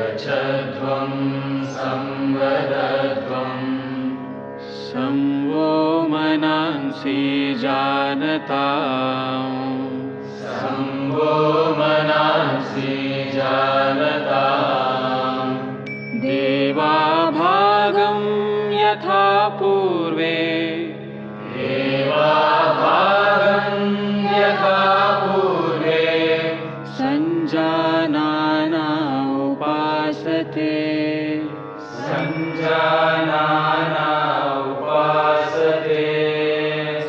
गच्छध्वं संवदध्वं सं वो मनांसि जानताम् सं वो मनांसि जानताम् देवाभागं यथा पूर्वे देवाभागं यथा पूर्वे सञ्जानाना उपासते सञ्जानाना उपासते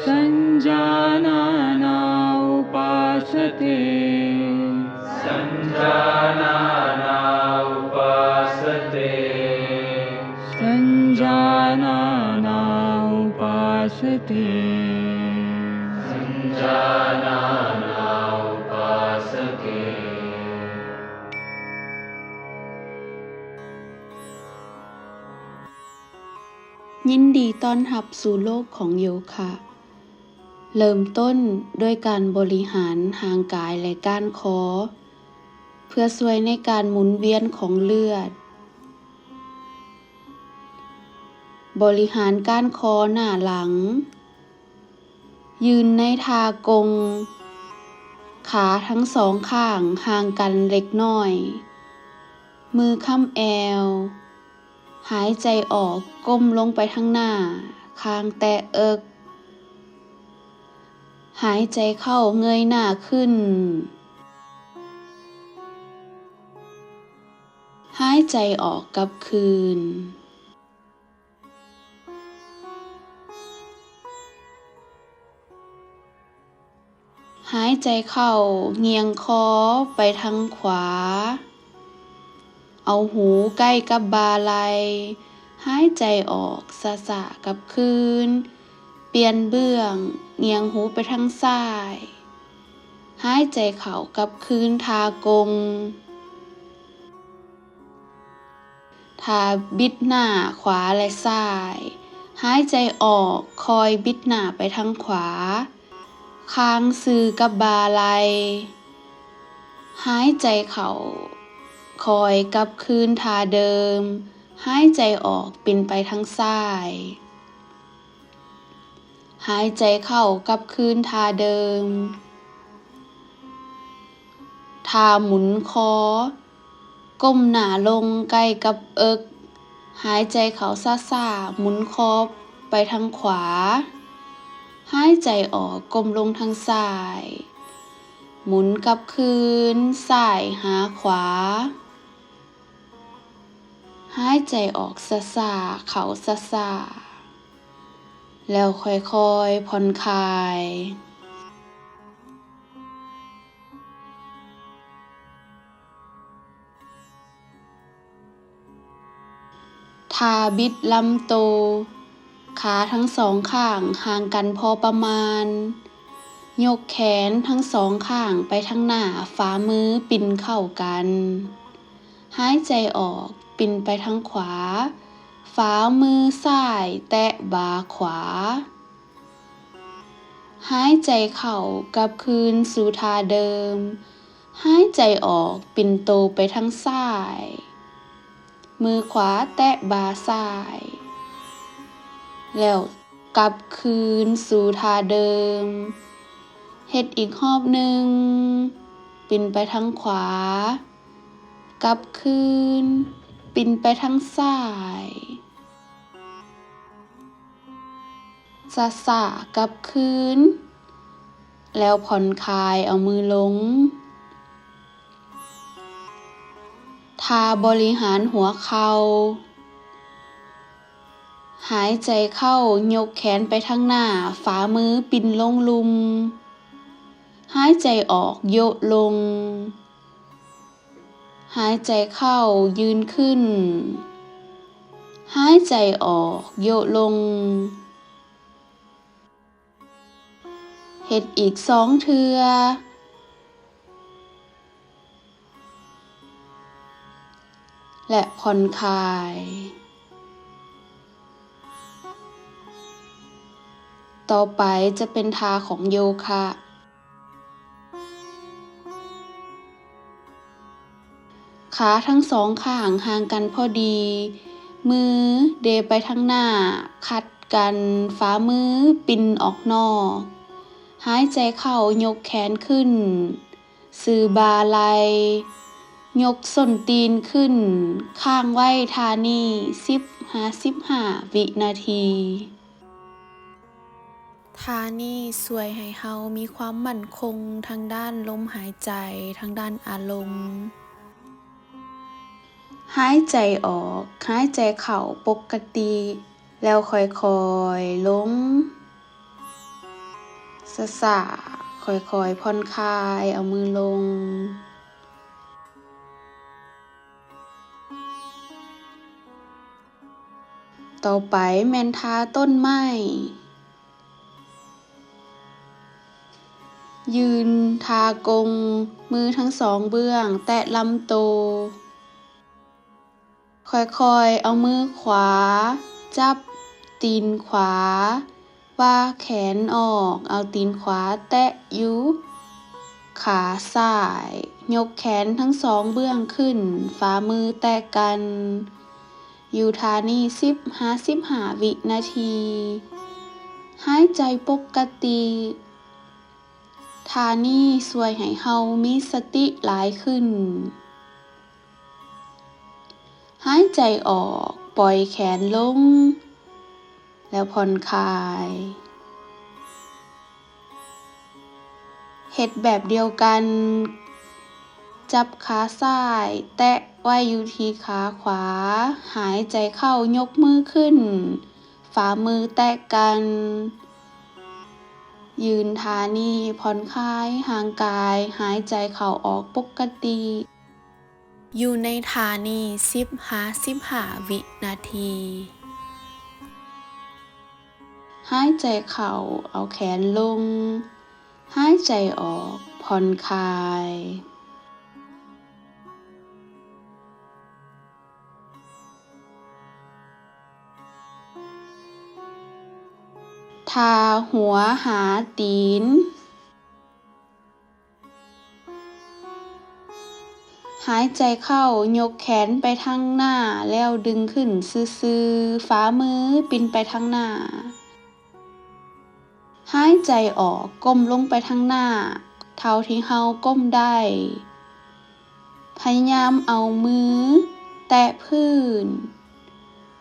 सञ्जानाना उपासते सञ्जानाना उपासते सञ्जानाना उपासते सञ्जानाना उपासते ยินดีต้อนรับสู่โลกของโยคะเริ่มต้นด้วยการบริหารห่างกายและก้านคอเพื่อช่วยในการหมุนเวียนของเลือดบริหารก้านคอหน้าหลังยืนในท่ากงขาทั้งสองข้างห่างกันเล็กน้อยมือค้ำแอวหายใจออกก้มลงไปข้างหน้าคางแตะเอิกหายใจเข้าเงยหน้าขึ้นหายใจออกกลับคืนหายใจเข้าเงียงคอไปทางขวาเอาหูใกล้กับบ่าไหล่หายใจออกสะๆกับคืนเปลี่ยนเบื้องเงียงหูไปทางซ้ายหายใจเข้ากับคืนทากงทาบิดหน้าขวาและซ้ายหายใจออกคอยบิดหน้าไปทางขวาค้างซื่อกับบ่าไหล่หายใจเข้าคอยกับคืนท่าเดิมหายใจออกปิ่นไปทางซ้ายหายใจเข้ากับคืนท่าเดิมท่าหมุนคอก้มหน้าลงใกล้กับเอิกหายใจเข้าซ่าๆหมุนคอไปทางขวาหายใจออกก้มลงทางซ้ายหมุนกลับคืนซ้ายหาขวาหายใจออกซ่าๆเข้าซ่าๆแล้วค่อยๆผ่อนคลายท่าบิดลำตัวขาทั้งสองข้างห่างกันพอประมาณยกแขนทั้งสองข้างไปทางหน้าฝ่ามือปิ่นเข้ากันหายใจออกปิ่นไปทางขวาฝ่ามือซ้ายแตะบ่าขวาหายใจเข้ากับคืนสู่ท่าเดิมหายใจออกปิ่นโตไปทางซ้ายมือขวาแตะบ่าซ้ายแล้วกลับคืนสู่ท่าเดิมเฮ็ดอีกรอบหนึ่งปิ่นไปทางขวากลับคืนปิ่นไปทางซ้ายซ่าๆกลับคืนแล้วผ่อนคลายเอามือลงท่าบริหารหัวเข่าหายใจเข้ายกแขนไปทางหน้าฝ่ามือปิ่นลงลุมหายใจออกโยกลงหายใจเข้ายืนขึ้นหายใจออกโยกลงเฮ็ดอีก2 เทื่อและผ่อนคลายต่อไปจะเป็นท่าของโยคะ ขาทั้งสองข้างห่างกันพอดี มือเดไปทางหน้าคัดกันฝ่ามือปินออกนอกหายใจเข้ายกแขนขึ้นสื่อบาไหล่ยกส้นตีนขึ้นข้างไว้ท่านี้15 วินาทีท่านี้ช่วยให้เฮามีความมั่นคงทางด้านลมหายใจทางด้านอารมณ์หายใจออกหายใจเข้าปกติแล้วค่อยๆลงซ่าๆค่อยๆผ่อนคลายเอามือลงต่อไปแม่นท่าต้นไม้ยืนทากงมือทั้งสองเบื้องแตะลำตัวค่อยๆเอามือขวาจับตีนขวาว่าแขนออกเอาตีนขวาแตะอยู่ขาซ้ายยกแขนทั้งสองเบื้องขึ้นฝ่ามือแตะกันอยู่ท่านี้15 วินาทีหายใจปกติท่านี้ช่วยให้เฮามีสติหลายขึ้นหายใจออกปล่อยแขนลงแล้วผ่อนคลายเฮ็ดแบบเดียวกันจับขาซ้ายแตะไว้อยู่ที่ขาขวาหายใจเข้ายกมือขึ้นฝ่ามือแตะกันยืนท่านี้ผ่อนคลายห่างกายหายใจเข้าออกปกติอยู่ในท่านี้15 วินาทีหายใจเข้าเอาแขนลงหายใจออกผ่อนคลายทาหัวหาตีนหายใจเข้ายกแขนไปทางหน้าแล้วดึงขึ้นซื่อๆฝ่ามือปินไปทางหน้าหายใจออกก้มลงไปทางหน้าเท่าที่เฮาก้มได้พยายามเอามือแตะพื้น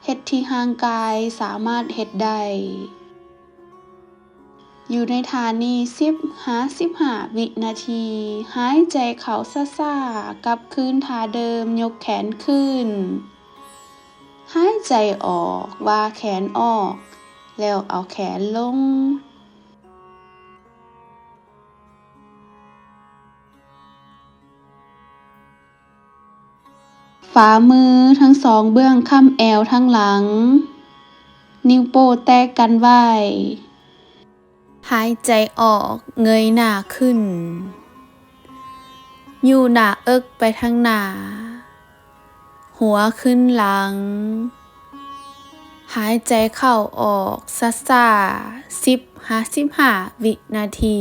เฮ็ดที่ห่างกายสามารถเฮ็ดได้อยู่ในท่านี้15 วินาทีหายใจเข้าซ่าๆกลับคืนท่าเดิมยกแขนขึ้นหายใจออกว่าแขนออกแล้วเอาแขนลงฝ่ามือทั้งสองเบื้องค่ำแอวทั้งหลังนิ้วโป้แตะกันไว้หายใจออกเงยหน้าขึ้นอยู่หน้าเอิกไปทางหน้าหัวขึ้นหลังหายใจเข้าออกซ่าๆ15 วินาที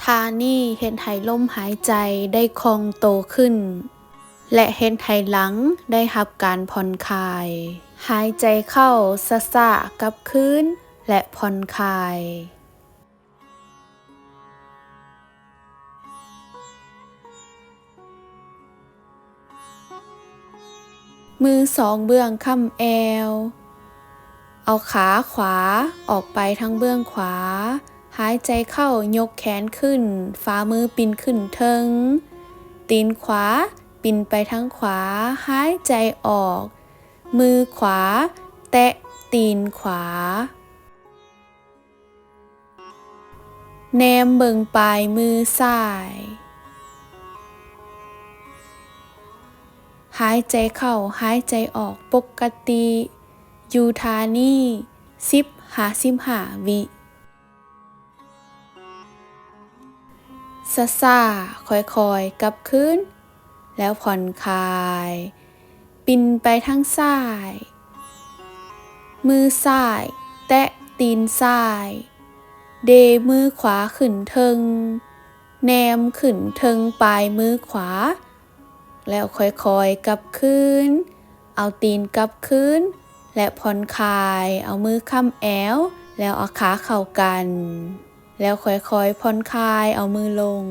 ท่านี้เฮ็ดให้ลมหายใจได้คล่องโตขึ้นและเฮ็ดให้หลังได้รับการผ่อนคลายหายใจเข้าซ่าๆกลับคืนและผ่อนคลายมือสองเบื้องค่ำแอวเอาขาขวาออกไปทางเบื้องขวาหายใจเข้ายกแขนขึ้นฝ่ามือปินขึ้นเทิงตีนขวาปินไปทางขวาหายใจออกมือขวาแตะตีนขวาแนมเบิ่งปลายมือซ้ายหายใจเข้าหายใจออกปกติอยู่ท่านี้15 วิซ่าๆค่อยๆกลับคืนแล้วผ่อนคลายปินไปทางซ้ายมือซ้ายแตะตีนซ้ายเดมือขวาขึ้นเทิงแนมขึ้นเทิงปลายมือขวา แล้วค่อยๆกลับคืนเอาตีนกลับคืนและผ่อนคลายเอามือค้ำแอวแล้วเอาขาเข้ากันแล้วค่อยๆผ่อนคลายเอามือลง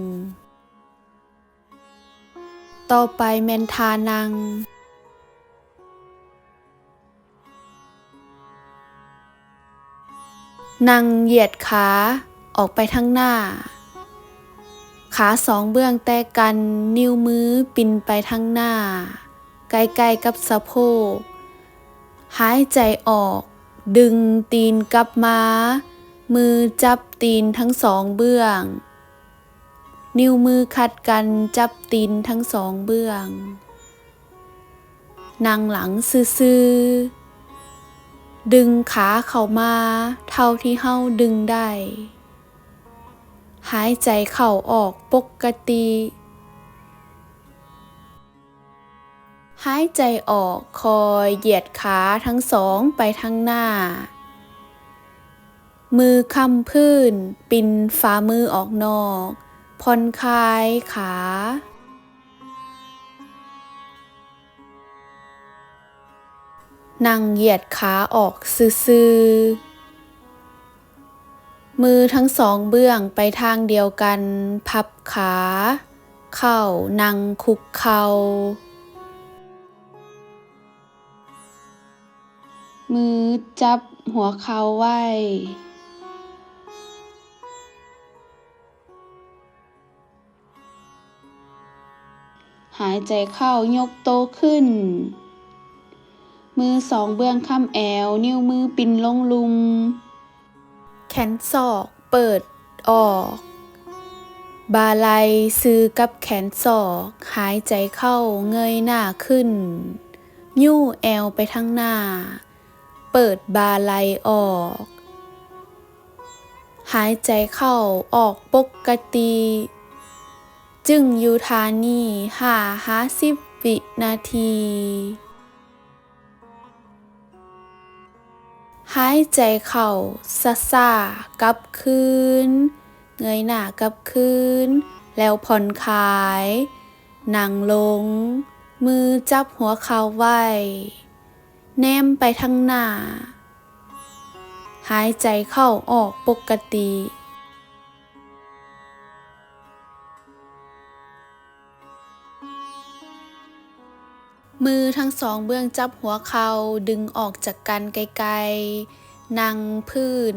ต่อไปแม่นท่านั่งนั่งเหยียดขาออกไปทางหน้าขาสองเบื้องแตะกันนิ้วมือปิ่นไปทางหน้าใกล้ๆกับสะโพกหายใจออกดึงตีนกลับมามือจับตีนทั้งสองเบื้องนิ้วมือขัดกันจับตีนทั้งสองเบื้องนั่งหลังซื่อๆดึงขาเข้ามาเท่าที่เฮาดึงได้หายใจเข้าออกปกติหายใจออกคอยเหยียดขาทั้งสองไปทางหน้ามือค้ำพื้นปิ่นฝ่ามือออกนอกผ่อนคลายขานั่งเหยียดขาออกซื่อๆมือทั้งสองเบื้องไปทางเดียวกันพับขาเข้านั่งคุกเข่ามือจับหัวเข่าไว้หายใจเข้ายกโตขึ้นมือสองเบื้องค้ำแอวนิ้วมือปิ่นลงลุมแขนศอกเปิดออกบ่าไหล่ซื้อกับแขนศอกหายใจเข้าเงยหน้าขึ้นยู่แอวไปทางหน้าเปิดบ่าไหล่ออกหายใจเข้าออกปกติจึงอยู่ท่านี้50 วินาทีหายใจเข้าซ่าๆกลับคืนเงยหน้ากลับคืนแล้วผ่อนคลายนั่งลงมือจับหัวเข่าไว้แนมไปทางหน้าหายใจเข้าออกปกติมือทั้งสองเบื้องจับหัวเข่าดึงออกจากกันไกลๆนั่งพื้น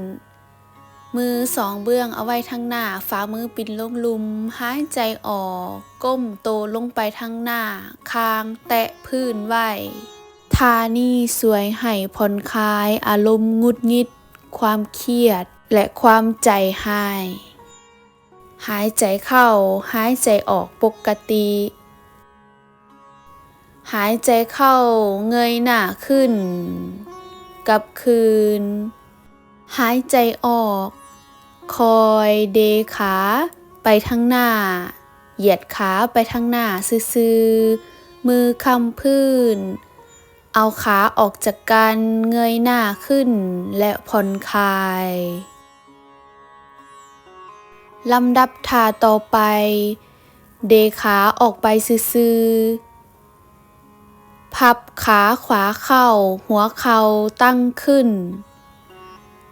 มือสองเบื้องเอาไว้ทางหน้าฝ่ามือปิ่นลงลุมหายใจออกก้มโตลงไปทางหน้าคางแตะพื้นไว้ท่านี้สวยให้ผ่อนคลายอารมณ์หงุดหงิดความเครียดและความใจหายหายใจเข้าหายใจออกปกติหายใจเข้าเงยหน้าขึ้นกลับคืนหายใจออกคอยเดขาไปทางหน้าเหยียดขาไปทางหน้าซื่อๆมือค้ำพื้นเอาขาออกจากกันเงยหน้าขึ้นและผ่อนคลายลำดับท่าต่อไปเดขาออกไปซื่อๆพับขาขวาเข้าหัวเข่าตั้งขึ้น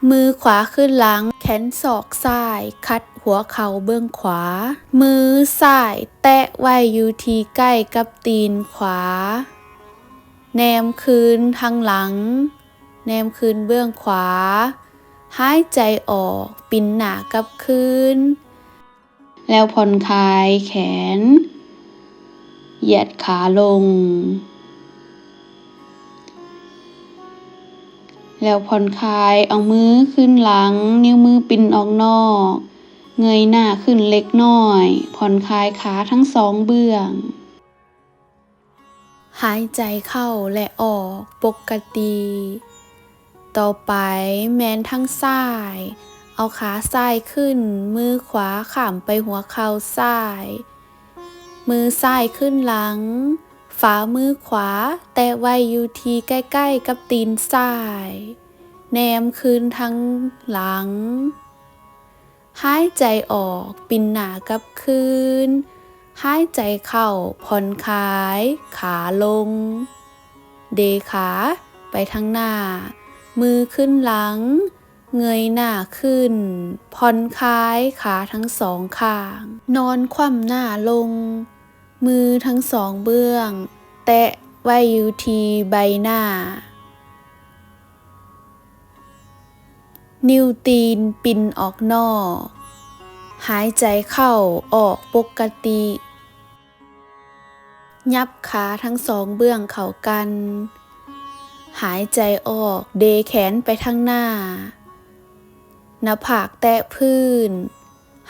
มือขวาขึ้นหลังแขนศอกซ้ายคัดหัวเข่าเบื้องขวามือซ้ายแตะไว้อยู่ที่ใกล้กับตีนขวาแนมคืนทางหลังแนมคืนเบื้องขวาหายใจออกปิ่นหน้ากับคืนแล้วผ่อนคลายแขนเหยียดขาลงแล้วผ่อนคลายเอามือขึ้นหลังนิ้วมือปิ่นออกนอกเงยหน้าขึ้นเล็กน้อยผ่อนคลายขาทั้งสองเบื้องหายใจเข้าและออกปกติต่อไปแมนทั้งซ้ายเอาขาซ้ายขึ้นมือขวาข้ามไปหัวเข่าซ้ายมือซ้ายขึ้นหลังฝ่ามือขวาแตะไว้อยู่ที่ใกล้ๆกับตีนซ้ายแนมคืนทั้งหลังหายใจออกปิ่นหน้ากับคืน หายใจเข้าผ่อนคลายขาลงเดขาไปทางหน้ามือขึ้นหลังเงยหน้าขึ้นผ่อนคลายขาทั้งสองข้างนอนคว่ำหน้าลงมือทั้งสองเบื้องแตะไว้อยู่ที่ใบหน้านิ้วตีนปินออกนอกหายใจเข้าออกปกติยับขาทั้งสองเบื้องเข้ากันหายใจออกเดแขนไปทางหน้าหน้าผากแตะพื้น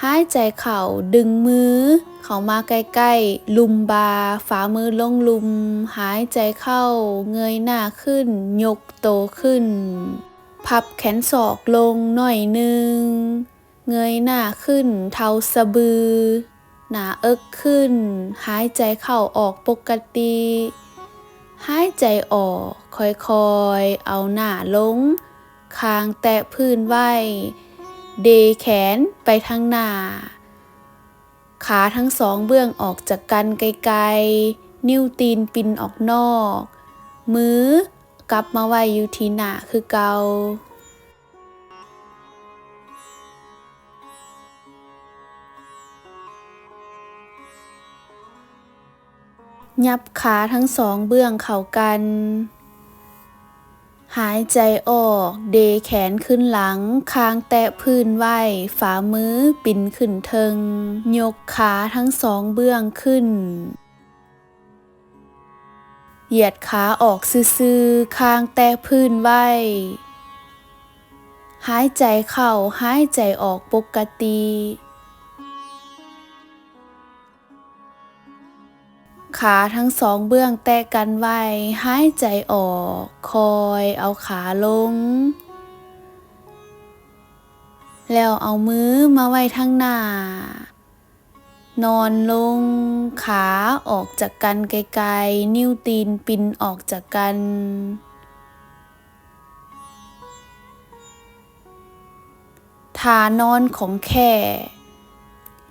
หายใจเข้าดึงมือเข้ามาใกล้ๆลุมบาฝ่ามือลงลุมหายใจเข้าเงยหน้าขึ้นยกโตขึ้นพับแขนศอกลงหน่อยนึงเงยหน้าขึ้นเท้าสะบือหน้าเอิกขึ้นหายใจเข้าออกปกติหายใจออกค่อยๆเอาหน้าลงคางแตะพื้นไว้เดแขนไปทางหน้าขาทั้งสองเบื้องออกจากกันไกลๆนิ้วตีนปินออกนอกมือกลับมาไว้อยู่ที่หน้าคือเก่ายับขาทั้งสองเบื้องเข้ากันหายใจออกเดแขนขึ้นหลังคางแตะพื้นไว้ฝ่ามือปิ่นขึ้นเทิงยกขาทั้งสองเบื้องขึ้นเหยียดขาออกซื่อๆคางแตะพื้นไว้หายใจเข้าหายใจออกปกติขาทั้งสองเบื้องแตะกันไว้หายใจออกคอยเอาขาลงแล้วเอามือมาไว้ทางหน้านอนลงขาออกจากกันไกลๆนิ้วตีนปินออกจากกันท่านอนของแค่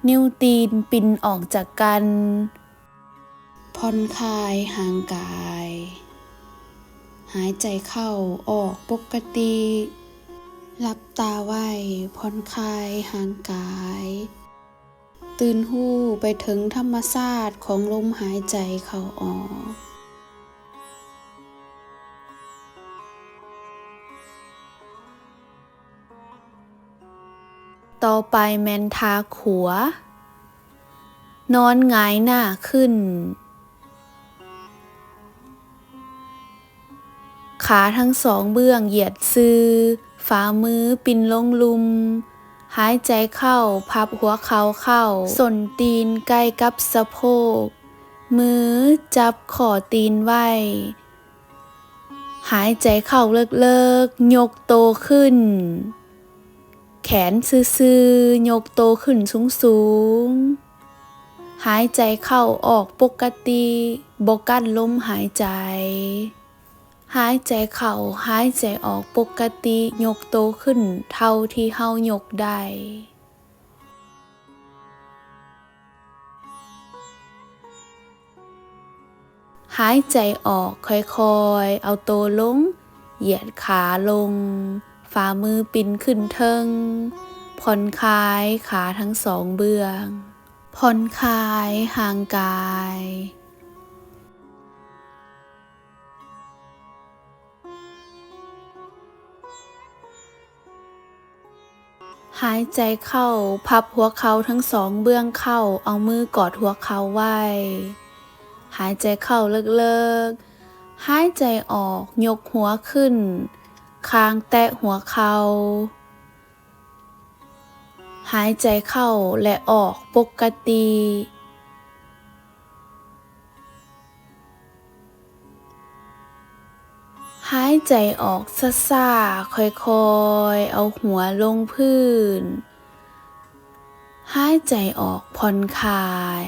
นิ้วตีนปินออกจากกันผ่อนคลายห่างกายหายใจเข้าออกปกติหลับตาไว้ผ่อนคลายห่างกายตื่นหู้ไปถึงธรรมชาติของลมหายใจเข้าออกต่อไปแม่นทาขัวนอนหงายหน้าขึ้นขาทั้งสองเบื้องเหยียดซื่อฝ่ามือปินลงลุมหายใจเข้าพับหัวเข่าเข้าส้นตีนใกล้กับสะโพกมือจับข้อตีนไว้หายใจเข้าเลิกๆยกโตขึ้นแขนซื่อๆยกโตขึ้นสูงๆหายใจเข้าออกปกติบ่กั้นลมหายใจหายใจเข้าหายใจออกปกติยกโตขึ้นเท่าที่เฮายกได้หายใจออกค่อยๆเอาโตลงเหยียดขาลงฝ่ามือปิ่นขึ้นเทิงผ่อนคลายขาทั้งสองเบื้องผ่อนคลายห่างกายหายใจเข้าพับหัวเข่าทั้งสองเบื้องเข้าเอามือกอดหัวเข่าไว้หายใจเข้าเลิกๆหายใจออกยกหัวขึ้นคางแตะหัวเข่าหายใจเข้าและออกปกติหายใจออกซ่าๆค่อยๆเอาหัวลงพื้นหายใจออกผ่อนคลาย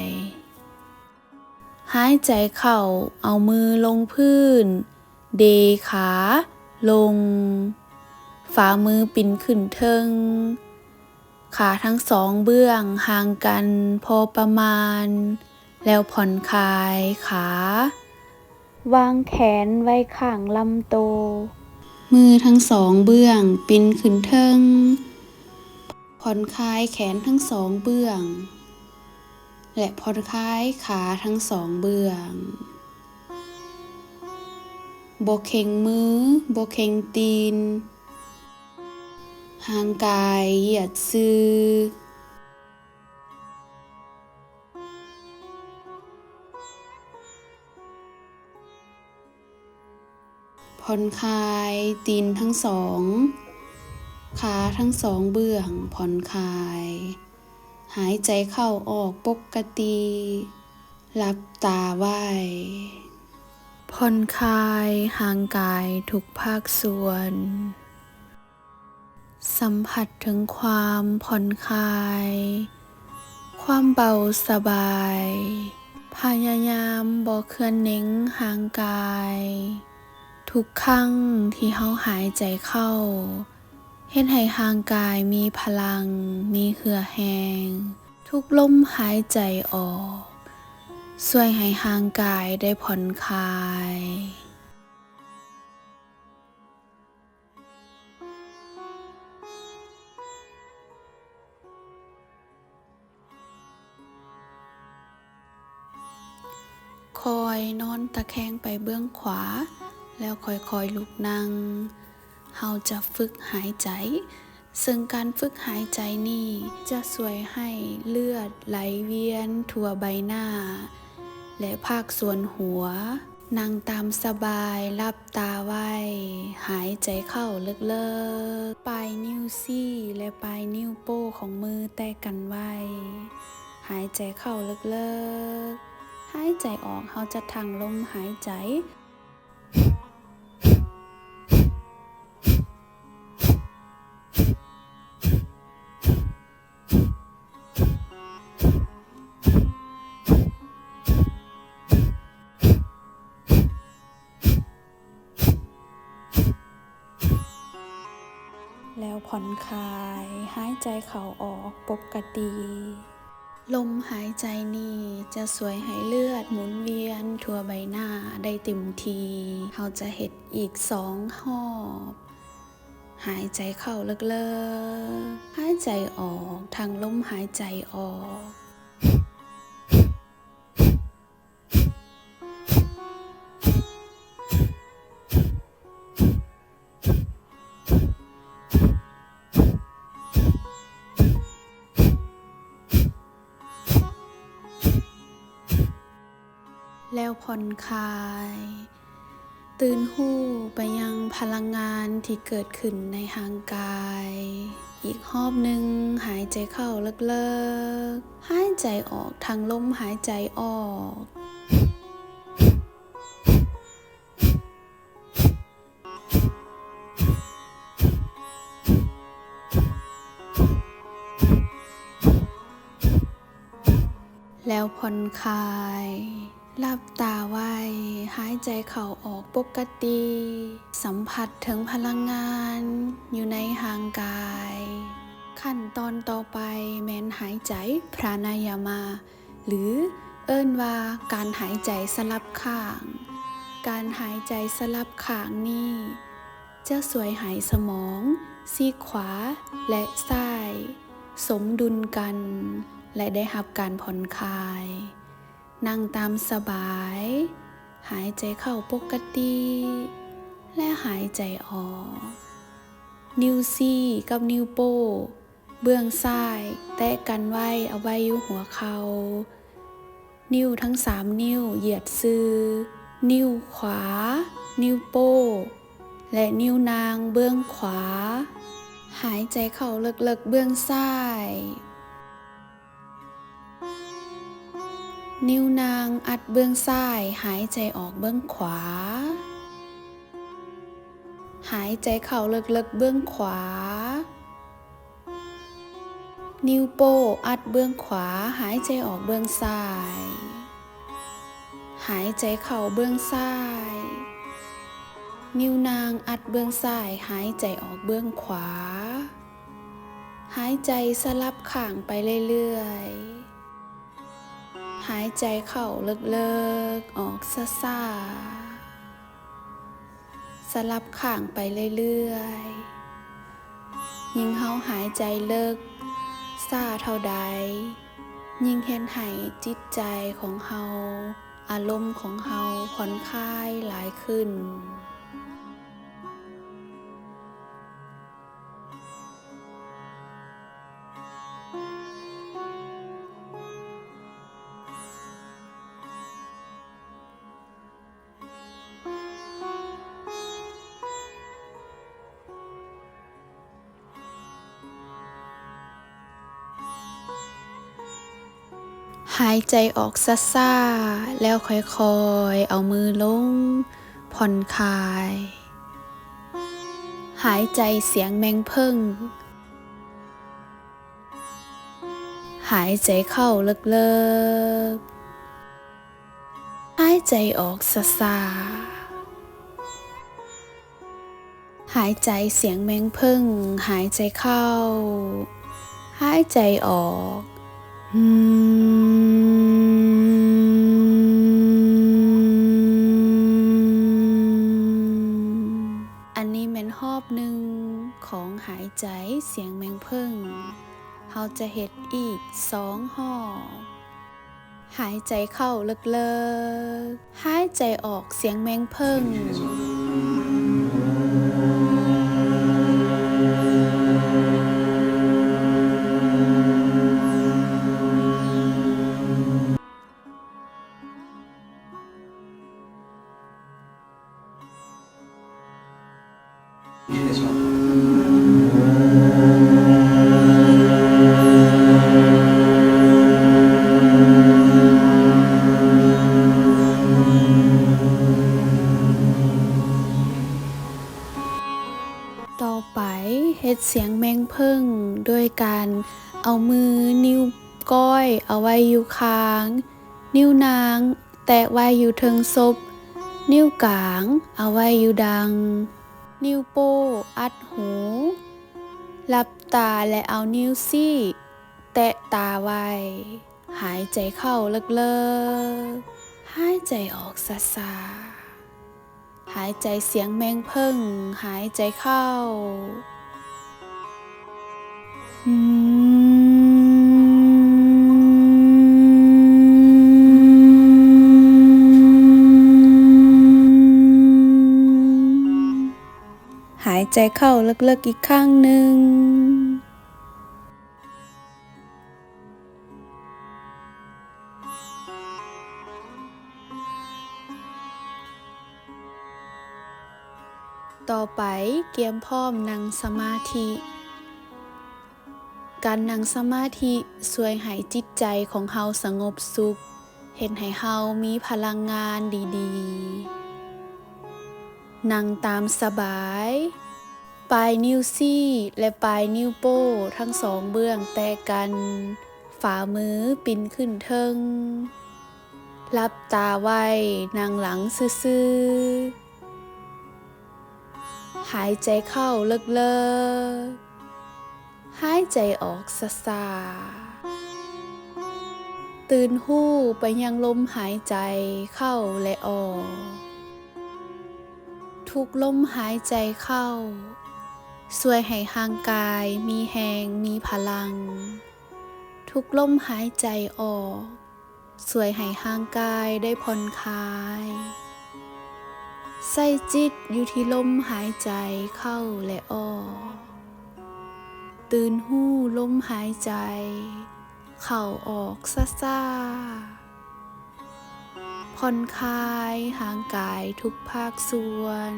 หายใจเข้าเอามือลงพื้นเดขาลงฝ่ามือปิ่นขึ้นเทิงขาทั้งสองเบื้องห่างกันพอประมาณ แล้วผ่อนคลายขาวางแขนไว้ข้างลำโตมือทั้งสองเบื้องปิ้นขึ้นเทิงผ่อนคลายแขนทั้งสองเบื้องและผ่อนคลายขาทั้งสองเบื้องบ่เข็งมือบ่เข็งตีนห่างกายเหยียดซื่อผ่อนคลายตีนทั้งสองขาทั้งสองเบื้องผ่อนคลายหายใจเข้าออกปกติหลับตาไว้ผ่อนคลายห่างกายทุกภาคส่วนสัมผัสถึงความผ่อนคลายความเบาสบายพยายามบ่เคลื่อนเหน่งห่างกายทุกครั้งที่เฮาหายใจเข้าเฮ็ดให้ห่างกายมีพลังมีเหือแห้งทุกลมหายใจออกช่วยให้ห่างกายได้ผ่อนคลายคอยนอนตะแคงไปเบื้องขวาแล้วค่อยๆลุกนั่งเฮาจะฝึกหายใจซึ่งการฝึกหายใจนี้จะช่วยให้เลือดไหลเวียนทั่วใบหน้าและภาคส่วนหัวนั่งตามสบายหลับตาไว้หายใจเข้าลึกๆปลายนิ้วซี่และปลายนิ้วโป้ของมือแตะกันไว้หายใจเข้าลึกๆหายใจออกเราจะทั่งลมหายใจแล้วผ่อนคลายหายใจเข้าออกปกติลมหายใจนี้จะช่วยให้เลือดหมุนเวียนทั่วใบหน้าได้เต็มทีเราจะเฮ็ดอีก2 รอบหายใจเข้าลึกๆหายใจออกทางลมหายใจออกแล้วผ่อนคลายตื่นรู้ไปยังพลังงานที่เกิดขึ้นในร่างกายอีกรอบหนึ่งหายใจเข้าลึกๆหายใจออกทางลมหายใจออกแล้วผ่อนคลายหลับตาไว้หายใจเข้าออกปกติสัมผัสถึงพลังงานอยู่ในร่างกายขั้นตอนต่อไปแม้นหายใจพรานายามาหรือเอิ้นว่าการหายใจสลับข้างการหายใจสลับข้างนี้จะช่วยให้สมองซีกขวาและซ้ายสมดุลกันและได้รับการผ่อนคลายนั่งตามสบายหายใจเข้าปกติและหายใจออกนิ้วซี่กับนิ้วโป้เบื้องซ้ายแตะกันไว้เอาไว้อยู่หัวเข่านิ้วทั้ง3 นิ้วเหยียดซื่อนิ้วขวานิ้วโป้และนิ้วนางเบื้องขวาหายใจเข้าลึกๆเบื้องซ้ายนิ้วนางอัดเบื้องซ้ายหายใจออกเบื้องขวาหายใจเข้าลึกๆเบื้องขวานิ้วโป้อัดเบื้องขวาหายใจออกเบื้องซ้ายหายใจเข้าเบื้องซ้ายนิ้วนางอัดเบื้องซ้ายหายใจออกเบื้องขวาหายใจสลับข้างไปเรื่อยๆ หายใจเข้าลึกๆออกซ่าๆสลับข้างไปเรื่อยๆยิ่งเฮาหายใจเลิกซ่าเท่าใดยิ่งเห็นให้จิตใจของเฮาอารมณ์ของเฮาผ่อนคลายหลายขึ้นหายใจออกซ่าๆแล้วค่อยๆเอามือลงผ่อนคลายหายใจเสียงแมงเพิ่งหายใจเข้าลึกๆหายใจออกซ่าๆหายใจเสียงแมงเพิ่งหายใจเข้าหายใจออกอันนี้แม่นรอบหนึ่งของหายใจเสียงแมงเพิ่งเราจะเฮ็ดอีก2 รอบหายใจเข้าลึกๆหายใจออกเสียงแมงเพิ่งต่อไปเฮ็ดเสียงแมงเพิ่งด้วยการเอามือนิ้วก้อยเอาไว้อยู่ข้างนิ้วนางแตะไว้อยู่เทิงศพนิ้วกลางเอาไว้อยู่ดังนิ้วโป้อัดหูหลับตาและเอานิ้วซี่แตะตาไว้หายใจเข้าลึกๆหายใจออกซ่าๆหายใจเสียงแมงเพิ่งหายใจเข้าหายใจเข้าลึกๆอีกครั้งหนึ่งต่อไปเตรียมพร้อมนั่งสมาธิการนั่งสมาธิช่วยให้จิตใจของเฮาสงบสุขเฮ็ดให้เฮามีพลังงานดีๆนั่งตามสบายปลายนิ้วซี่และปลายนิ้วโป้ทั้ง2 เบื้องแตะกันฝ่ามือปิ้นขึ้นเทิงหลับตาไว้นั่งหลังซื่อๆหายใจเข้าลึกๆหายใจออกซ่าๆตื่นหู้ไปยังลมหายใจเข้าและออกทุกลมหายใจเข้าช่วยให้ร่างกายมีแรงมีพลังทุกลมหายใจออกช่วยให้ร่างกายได้ผ่อนคลายใส่จิตอยู่ที่ลมหายใจเข้าและออกตื่นหู้ลมหายใจเข้าออกซ่าๆผ่อนคลายร่างกายทุกภาคส่วน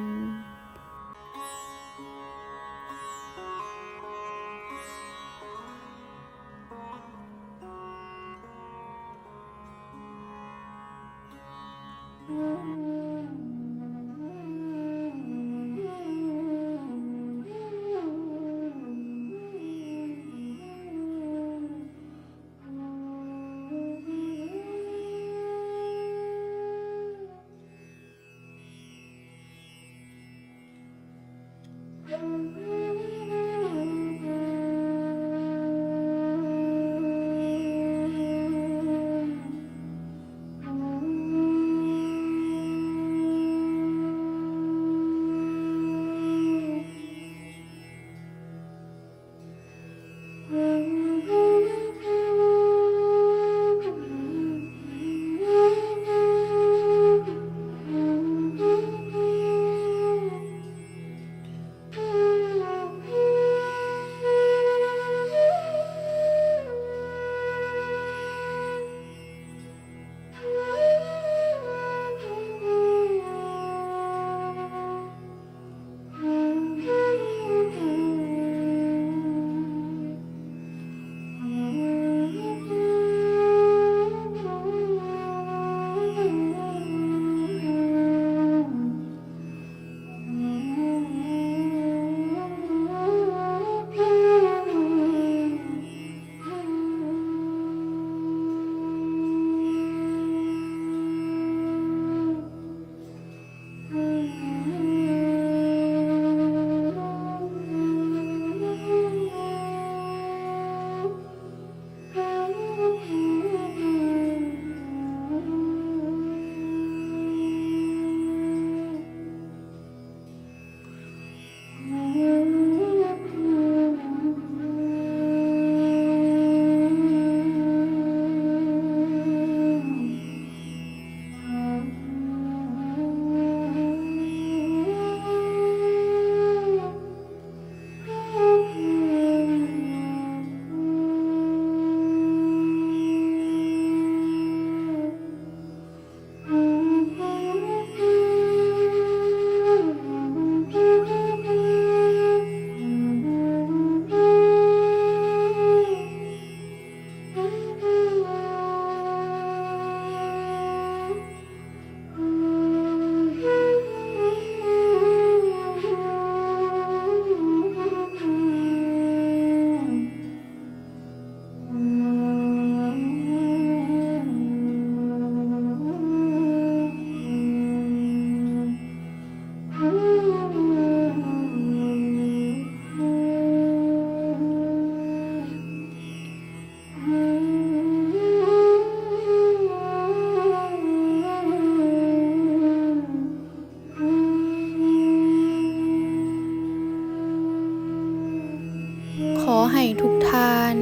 ให้ทุกท่าน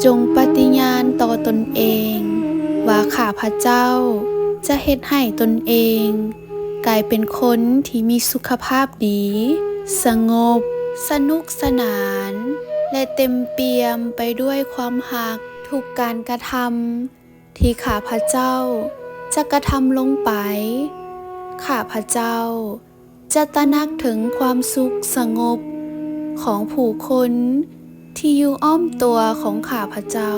จงปฏิญาณต่อตนเองว่าข้าพเจ้าจะเฮ็ดให้ตนเองกลายเป็นคนที่มีสุขภาพดี สงบ สนุกสนาน และเต็มเปี่ยมไปด้วยความหักทุกการกระทำที่ข้าพเจ้าจะกระทำลงไปข้าพเจ้าจะตระหนักถึงความสุขสงบของผู้คนที่อยู่อ้อมตัวของข้าพเจ้า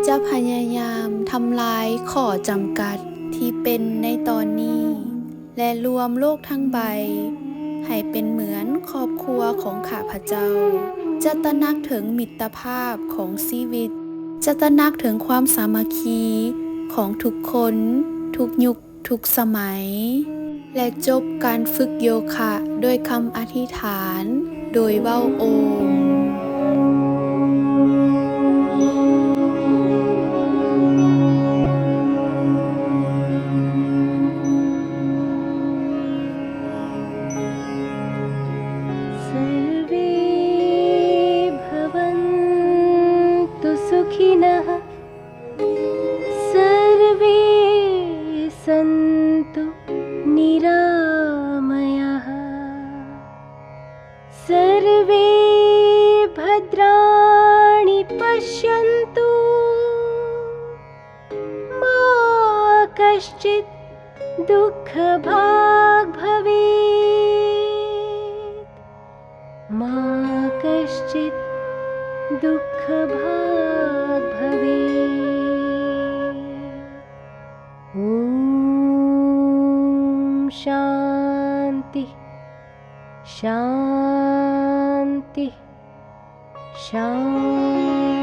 จะพยายามทำลายข้อจำกัดที่เป็นในตอนนี้และรวมโลกทั้งใบให้เป็นเหมือนครอบครัวของข้าพเจ้าจะตระหนักถึงมิตรภาพของชีวิตจะตระหนักถึงความสามัคคีของทุกคนทุกยุคทุกสมัยและจบการฝึกโยคะด้วยคำอธิษฐานโดยเว้าโอมसुखिनः सर्वे सन्तु निरामयाः सर्वे भद्राणि पश्यन्तु मा कश्चित् दुःखभाग् भवेत् मा कश्चित् दुःखभाग् भवेत् ॐ शान्ति शान्ति शान्ति